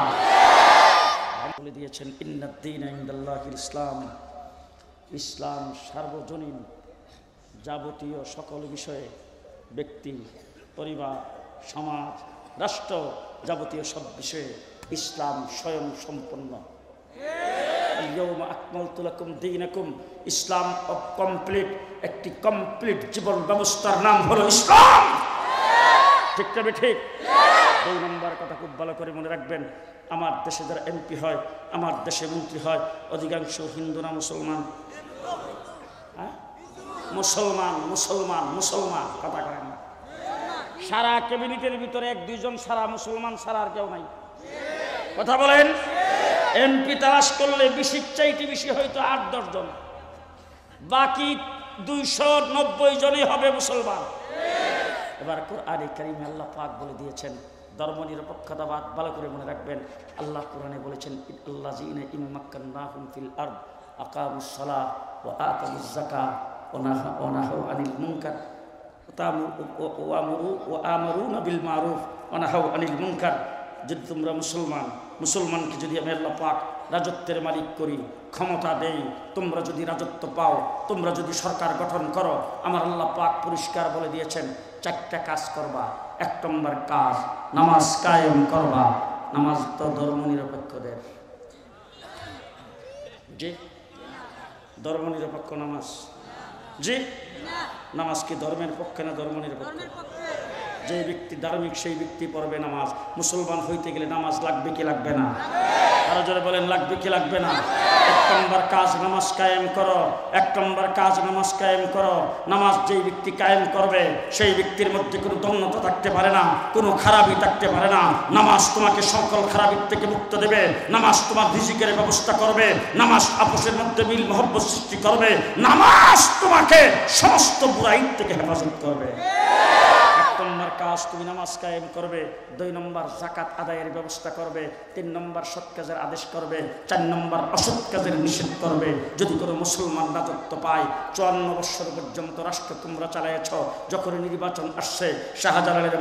বলে দিয়েছেন ইন্নাদ-দীনা ইনদাল্লাহিল ইসলাম, ইসলাম সার্বজনীন, যাবতীয় সকল বিষয়ে ব্যক্তি, পরিবার, সমাজ, রাষ্ট্র, যাবতীয় সব বিষয়ে ইসলাম স্বয়ং সম্পন্ন। ইসলাম কমপ্লিট, একটি কমপ্লিট জীবন ব্যবস্থার নাম হলো ইসলাম। ঠিক তবে ঠিক। ২ নম্বর কথা খুব ভালো করে মনে রাখবেন, আমার দেশে যারা এমপি হয়, আমার দেশে মন্ত্রী হয়, অধিকাংশ হিন্দু না মুসলমান? মুসলমান মুসলমান মুসলমান, কথা করেন না। সারা ক্যাবিনেটের ভিতরে ১-২ জন সারা মুসলমান, সারা আর কেউ নাই। কথা বলেন। এমপি তালাশ করলে ২০ চাইতে বেশি হয়তো ৮-১০ জন, বাকি ২৯০ জনই হবে মুসলমান। এবার কোরআনে কারিমে আল্লাহ পাক বলে দিয়েছেন ধর্ম নিরপেক্ষতাবাদ, ভালো করে মনে রাখবেন। আল্লাহ কোরআনে বলেছেন আল্লাযীনা ইম্মাক্কান্নাহুম ফিল আরদ আকামুস সালাহ ওয়া আতামুজ যাকাহ ওয়া নাহাউ আনিল মুনকার ওয়া আমারুনা বিল মারুফ ওয়া নাহাউ আনিল মুনকার। যদি তোমরা মুসলমানকে যদি আমি আল্লাহ পাক রাজত্বের মালিক করি, ক্ষমতা দেই, তোমরা যদি রাজত্ব পাও, তোমরা যদি সরকার গঠন করো, আমার আল্লাহ পাক পরিষ্কার বলে দিয়েছেন 4টা কাজ করবা। ১ নম্বর কাজ, নামাজ কায়েম করবা। নামাজ তো ধর্ম নিরপেক্ষদের, জি ধর্ম নিরপেক্ষ নামাজ, জি নামাজ কি ধর্মের পক্ষে না ধর্ম নিরপেক্ষ? যে ব্যক্তি ধার্মিক সেই ব্যক্তি পড়বে নামাজ। মুসলমান হইতে গেলে নামাজ লাগবে কি লাগবে না? আরো জোরে বলেন, লাগবে কি লাগবে না? ১ নম্বর কাজ নামাজ কায়েম করো। ১ নম্বর কাজ নামাজ কায়েম করো। নামাজ যেই ব্যক্তি কায়েম করবে সেই ব্যক্তির মধ্যে কোনো দ্বন্দ্বতা থাকতে পারে না, কোনো খারাপই থাকতে পারে না। নামাজ তোমাকে সকল খারাপির থেকে মুক্ত দেবে। নামাজ তোমার রিজিকের ব্যবস্থা করবে। নামাজ আপোষের মধ্যে মিল মহব্বত সৃষ্টি করবে। নামাজ তোমাকে সমস্ত বুরাই থেকে হেফাজত করবে। ১ নম্বর কাজ তুমি নামাজ কায়েম করবে। ২ নম্বর যাকাত আদায়ের ব্যবস্থা করবে। ৩ নম্বর সৎ কাজের আদেশ করবে। ৪ নম্বর অসৎ কাজের নিষেধ করবে। যদি কোনো মুসলমান রাজত্ব পায়, ৫৪ বছর পর্যন্ত রাষ্ট্র তোমরা চালাইছ। যখন নির্বাচন আসছে, শাহজালালের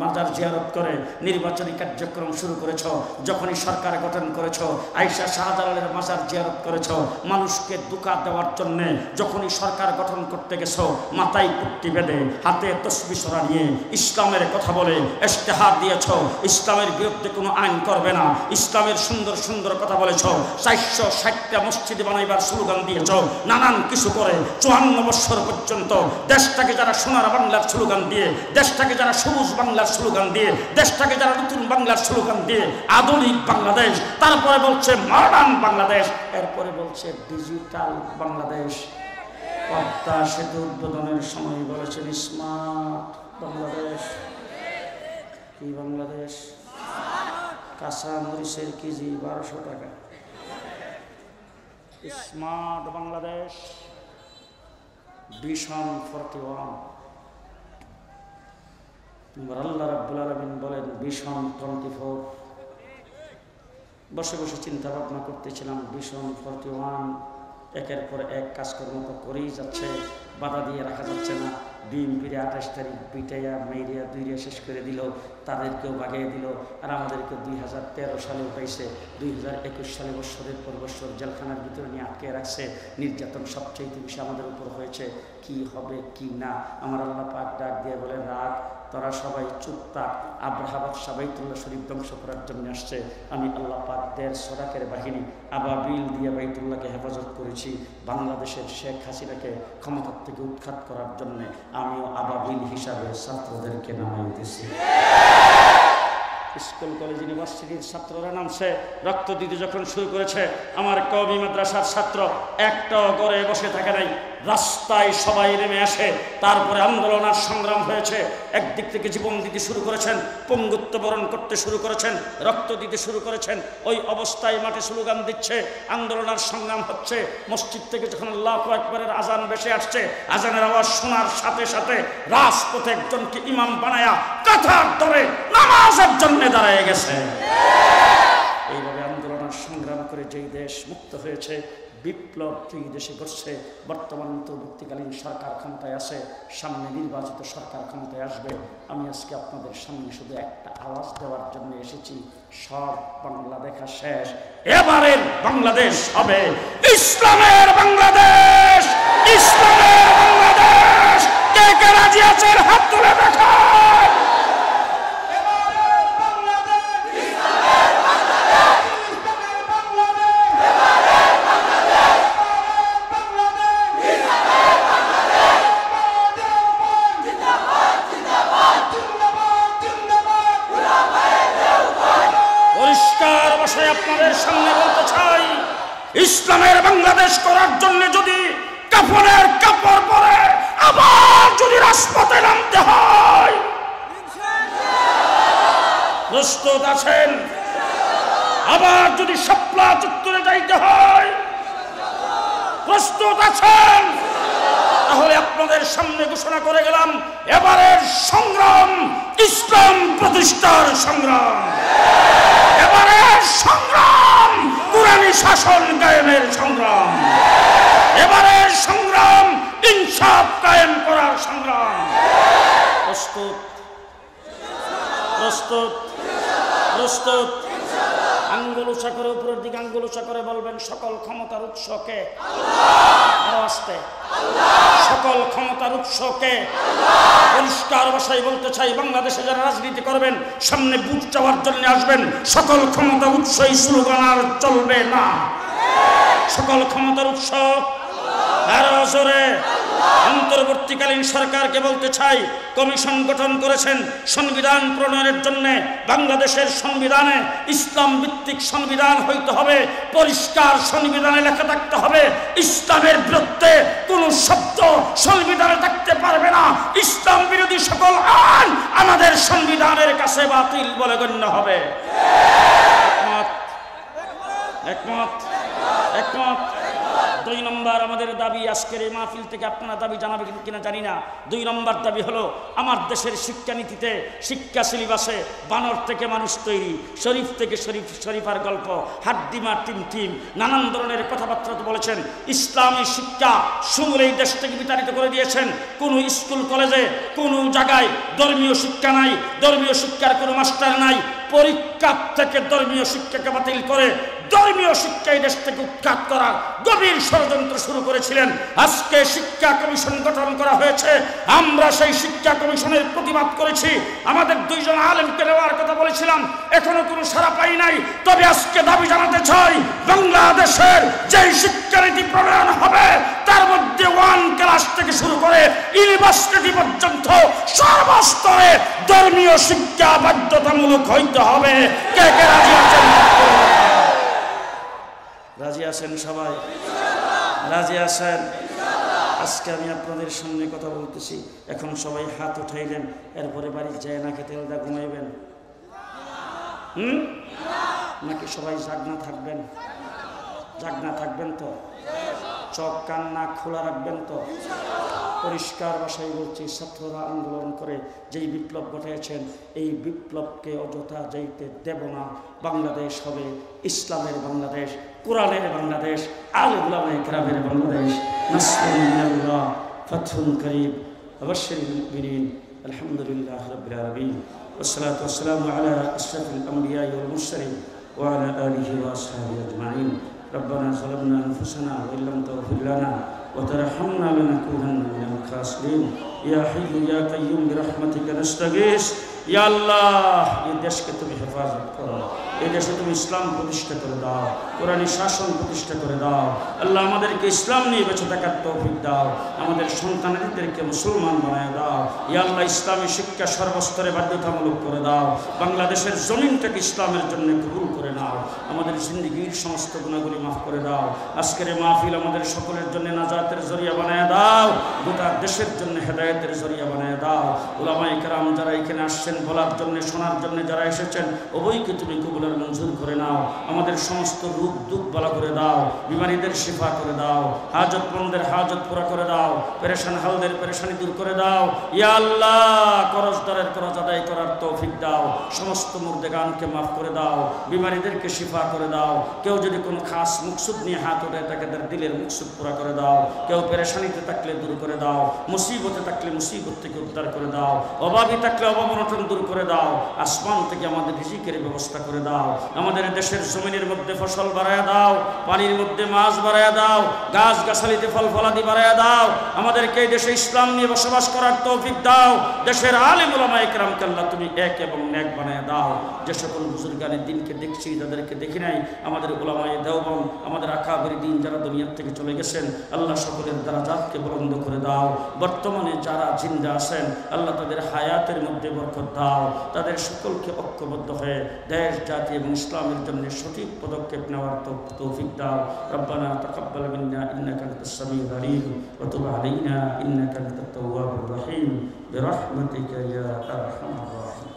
মাজার জিয়ারত করে নির্বাচনী কার্যক্রম শুরু করেছ। যখনই সরকার গঠন করেছ, আয়েশা শাহজালালের মাজার জিয়ারত করেছ মানুষকে ধোঁকা দেওয়ার জন্য। যখনই সরকার গঠন করতে গেছ, মাথায় কুট্টি বেঁধে, হাতে তসবিহ সরা নিয়ে ইসলামের কথা বলে ইশতেহার দিয়েছ। ইসলামের বিরুদ্ধে কোনো আইন করবে না, ইসলামের সুন্দর সুন্দর কথা বলেছ। ৪৬০টা মসজিদ বানাইবার স্লোগান দিয়েছ। নানান কিছু করে ৫৪ বছর পর্যন্ত দেশটাকে যারা সোনার বাংলার স্লোগান দিয়ে, দেশটাকে যারা সবুজ বাংলার স্লোগান দিয়ে, দেশটাকে যারা নতুন বাংলার স্লোগান দিয়ে আধুনিক বাংলাদেশ, তারপরে বলছে মডার্ন বাংলাদেশ, এরপরে বলছে ডিজিটাল বাংলাদেশ। পদ্মা সেতু উদ্বোধনের সময় বলেছেন স্মার্ট বাংলাদেশ। কি বাংলাদেশ? কাঁচা মরিচের কেজি ১২০০ টাকা। স্মার্ট বাংলাদেশ। ভিশন 41। আল্লাহ রাব্বুল আলামিন বলেন ভিশন 24। বসে বসে চিন্তা ভাবনা করতেছিলাম, ভিশন 41 একের পর এক কাজকর্ম তো করেই যাচ্ছে, বাধা দিয়ে রাখা যাচ্ছে না। বিএনপির ২৮ তারিখ পিটাইয়া মেরিয়া দুইয়া শেষ করে দিল, তাদেরকেও বাগিয়ে দিল। আর আমাদেরকে ২০১৩ সালে উঠাইছে, ২০২১ সালে বৎসরের পর বৎসর জেলখানার ভিতরে নিয়ে আটকে রাখছে। নির্যাতন সবচেয়ে বেশি আমাদের উপর হয়েছে। কি হবে কি না, আমার আল্লাহ পাক ডাক দিয়ে বলে রাগ, তোরা সবাই চুপ থাক। আব্রাহা বাদশাহ বাইতুল্লাহ শরীফ ধ্বংস করার জন্য আসছে। আমি আল্লাহ পাক ১৫০ সদাকের বাহিনী আবাবিল দিয়ে বাইতুল্লাহকে হেফাজত করেছি। বাংলাদেশের শেখ হাসিনাকে ক্ষমতার থেকে উৎখাত করার জন্য আমিও আবাবিল হিসাবে ছাত্রদেরকে নামাইতেছি। স্কুল কলেজ ইউনিভার্সিটির ছাত্ররা নামছে, রক্ত দিতে যখন শুরু করেছে, আমার কওমি মাদ্রাসার ছাত্র একটাও ঘরে বসে থাকে নাই, রাস্তায় সবাই নেমে আসে। তারপরে আন্দোলন আর সংগ্রাম হয়েছে। একদিক থেকে জীবন দিতে শুরু করেছেন, পঙ্গুত্ব বরণ করতে শুরু করেছেন, রক্ত দিতে শুরু করেছেন। ওই অবস্থায় মাঠে স্লোগান দিচ্ছে, আন্দোলন আর সংগ্রাম হচ্ছে। মসজিদ থেকে যখন আল্লাহু আকবারের আজান ভেসে আসছে, আজানের আওয়াজ শোনার সাথে সাথে রাজপথে একজনকে ইমাম বানায়া কাঁথার ধরে নামাজের জন্য দাঁড়ায় গেছে। এইভাবে আন্দোলন আর সংগ্রাম করে যেই দেশ মুক্ত হয়েছে, বিপ্লব এই দেশে ঘটছে। বর্তমান অন্তর্বর্তীকালীন সরকার ক্ষমতায় আছে, সামনে নির্বাচিত সরকার ক্ষমতায় আসবে। আমি আজকে আপনাদের সামনে শুধু একটা আওয়াজ দেওয়ার জন্য এসেছি, সব বাংলা দেখা শেষ, এবারের বাংলাদেশ হবে ইসলামের বাংলাদেশ, ইসলামের বাংলাদেশ। কে কে রাজি আছেন হাত তুলে দেখান। আপনাদের সামনে বলতে চাই, ইসলামের বাংলাদেশ করার জন্য যদি কাফনের কাপড় পরে আবার যদি রাজপথে নামতে হয়, প্রস্তুত আছেন? আবার যদি শাপলা চত্বরে যাইতে হয়, প্রস্তুত আছেন? তাহলে আপনাদের সামনে ঘোষণা করে গেলাম, এবারের সংগ্রাম ইসলাম প্রতিষ্ঠার সংগ্রাম, এবারের সংগ্রাম কুরআনী শাসন কায়েমের সংগ্রাম, এবারের সংগ্রাম ইনসাফ কায়েম করার সংগ্রাম। প্রস্তুত? প্রস্তুত? প্রস্তুত? আঙ্গুল উঁচা করে, উপরের দিকে আঙ্গুল উঁচা করে বলবেন, সকল ক্ষমতার উৎসকে। আরো আসতে, সকল ক্ষমতার উৎসকে। পরিষ্কার ভাষায় বলতে চাই, বাংলাদেশে যারা রাজনীতি করবেন, সামনে বুট চাওয়ার জন্য আসবেন, সকল ক্ষমতার উৎস এই স্লোগান আর চলবে না। সকল ক্ষমতার উৎস আরো জোরে। অন্তর্বর্তীকালীন সরকারকে বলতে চাই, কমিশন গঠন করেছেন সংবিধান প্রণয়নের জন্য। বাংলাদেশের সংবিধানে ইসলাম ভিত্তিক সংবিধান হইতে হবে, পরিষ্কার সংবিধানে লেখা থাকতে হবে, ইসলামের বিরুদ্ধে কোনো শব্দ সংবিধানে থাকতে পারবে না। ইসলাম বিরোধী সকল আইন আমাদের সংবিধানের কাছে বাতিল বলে গণ্য হবে। একমত? একমত? একমত? 2 নম্বর আমাদের দাবি, আজকের এই মাহফিল থেকে আপনারা দাবি জানাবেন কিনা জানি না। 2 নম্বর দাবি হলো, আমার দেশের শিক্ষানীতিতে, শিক্ষা সিলেবাসে বানর থেকে মানুষ তৈরি, শরীফ থেকে শরীফার গল্প, হাড্ডিমা টিম নানান ধরনের কথাবার্তা বলেছেন। ইসলামী শিক্ষা সমূলে এই দেশ থেকে বিতাড়িত করে দিয়েছেন। কোনো স্কুল কলেজে কোনো জায়গায় ধর্মীয় শিক্ষা নাই, ধর্মীয় শিক্ষার কোনো মাস্টার নাই। পরীক্ষা থেকে ধর্মীয় শিক্ষাকে বাতিল করে ধর্মীয় শিক্ষা এই দেশ থেকে উৎখাত করার গভীর ষড়যন্ত্র শুরু করেছিলেন। আজকে শিক্ষা কমিশন গঠন করা হয়েছে, আমরা সেই শিক্ষা কমিশনের প্রতিবাদ করেছি। আমাদের 2 জন আলেমকে নেওয়ার কথা বলেছিলাম, এখনো কোনো সাড়া পাই নাই। তবে আজকে দাবি জানাতে চাই, বাংলাদেশের যেই শিক্ষানীতি প্রণয়ন হবে, তার মধ্যে 1 ক্লাস থেকে শুরু করে ইউনিভার্সিটি পর্যন্ত সর্বস্তরে ধর্মীয় শিক্ষা বাধ্যতামূলক হইতে হবে। কে কে রাজি আছেন? রাজি আছেন সবাই? রাজি আছেন? আজকে আমি আপনাদের সামনে কথা বলতেছি, এখন সবাই হাত উঠাইলেন, এরপরে বাড়ি যায় না খেতে তেলদা ঘুমাইবেন? নাকি সবাই জাগনা থাকবেন? জাগনা থাকবেন তো? চোখ কান না খোলা রাখবেন তো? পরিষ্কার ভাষায় বলছি, ছাত্ররা আন্দোলন করে যেই বিপ্লব ঘটিয়েছেন, এই বিপ্লবকে অযথা যাইতে দেব না। বাংলাদেশ হবে ইসলামের বাংলাদেশ, কোরআনের বাংলাদেশ, আলে উলামায়ে কেরামের বাংলাদেশ। নাসরুন মিনাল্লাহ, ফাতহুন করিব, ওয়াবাশশিরিল মুমিনিন। আলহামদুলিল্লাহি রাব্বিল আলামিন, ওয়াসসালাতু ওয়াসসালামু আলা আশরাফিল আমবিয়া ওয়াল মুরসালিন ওয়া আলা আলিহি ওয়া আসহাবিহি আজমাইন। ربنا ظلمنا أنفسنا وإن لم تغفر لنا وترحمنا لنكونن من الخاسرين يا حي يا قيوم برحمتك نستغيث। يا الله, ये देश के तुम हिफाजत करो, এই দেশে তুমি ইসলাম প্রতিষ্ঠা করে দাও, কোরআনী শাসন প্রতিষ্ঠা করে দাও। আল্লাহ আমাদেরকে ইসলাম নিয়ে বেঁচে থাকার তৌফিক দাও, আমাদের সন্তানাদিদেরকে মুসলমান বানায় দাও। ইয়া আল্লাহ ইসলামী শিক্ষা সর্বস্তরে বাধ্যতামূলক করে দাও, বাংলাদেশের জমিনটাকে ইসলামের জন্য কবুল করে নাও, আমাদের জিন্দেগীর সমস্ত গুণাগুলি মাফ করে দাও। আজকের এই মাহফিল আমাদের সকলের জন্য নাজাতের জরিয়া বানায় দাও, গোটা দেশের জন্য হেদায়েতের জরিয়া বানায় দাও। উলামায়ে কেরাম যারা এখানে আসছেন বলার জন্য, শোনার জন্য যারা এসেছেন, উভয়কে তুমি কবুল আর মঞ্জুর করে নাও। আমাদের সমস্ত রোগ দুঃখ ভালো করে দাও, বিমারীদের শিফা করে দাও, হাজতমন্দের হাজত পুরা করে দাও, পেরেশান হালদের পেরেশানি দূর করে দাও। ইয়া আল্লাহ করজদারের করজ আদায় করার তৌফিক দাও, সমস্ত মুর্দেগানকে মাফ করে দাও, বিমারীদেরকে শিফা করে দাও। কেউ যদি কোনো খাস মুকসুদ নিয়ে হাত ওঠে তাকে তার দিলের মুকসুদ পুরা করে দাও। কেউ পেরেশানিতে থাকলে দূর করে দাও, মুসিবতে থাকলে মুসিবত থেকে উদ্ধার করে দাও, অভাবী থাকলে অভাব অনটন দূর করে দাও। আসমান থেকে আমাদের রিজিকের ব্যবস্থা করে দাও, আমাদের দেশের জমিনের মধ্যে ফসল বাড়ায় দাও, পানির মধ্যে মাছ বাড়ায় দাও, গাছ গাছালিতে ফল ফলাদি বাড়ায় দাও। আমাদেরকে এই দেশে ইসলাম নিয়ে বসবাস করার তৌফিক দাও। দেশের আলেম উলামায়ে কেরামকে আল্লাহ তুমি এক এবং নেক বানায় দাও। যে সকল বুজুর্গানের দিনকে দেখছি, যাদেরকে দেখি নাই, আমাদের উলামায়ে দেওবন্দ, আমাদের আকাবের দিন যারা দুনিয়ার থেকে চলে গেছেন, আল্লাহ সকলের দারাজাতকে বুলন্দ করে দাও। বর্তমানে যারা জিন্দা আছেন, আল্লাহ তাদের হায়াতের মধ্যে বরকত দাও, তাদের সকলকে ঐক্যবদ্ধ হয়ে দেশ জাতি এবং ইসলামের জন্য সঠিক পদক্ষেপ নেওয়ার তৌফিক দাও। রব্বানা তাকাব্বাল মিন্না ইন্নাকা আনতাস সামিউল আলিম ওয়া তুব আলাইনা ইন্নাকা আনতাত তাওয়াবুর রহিম বিরহমাতিকা ইয়া আরহামার রাহিমিন।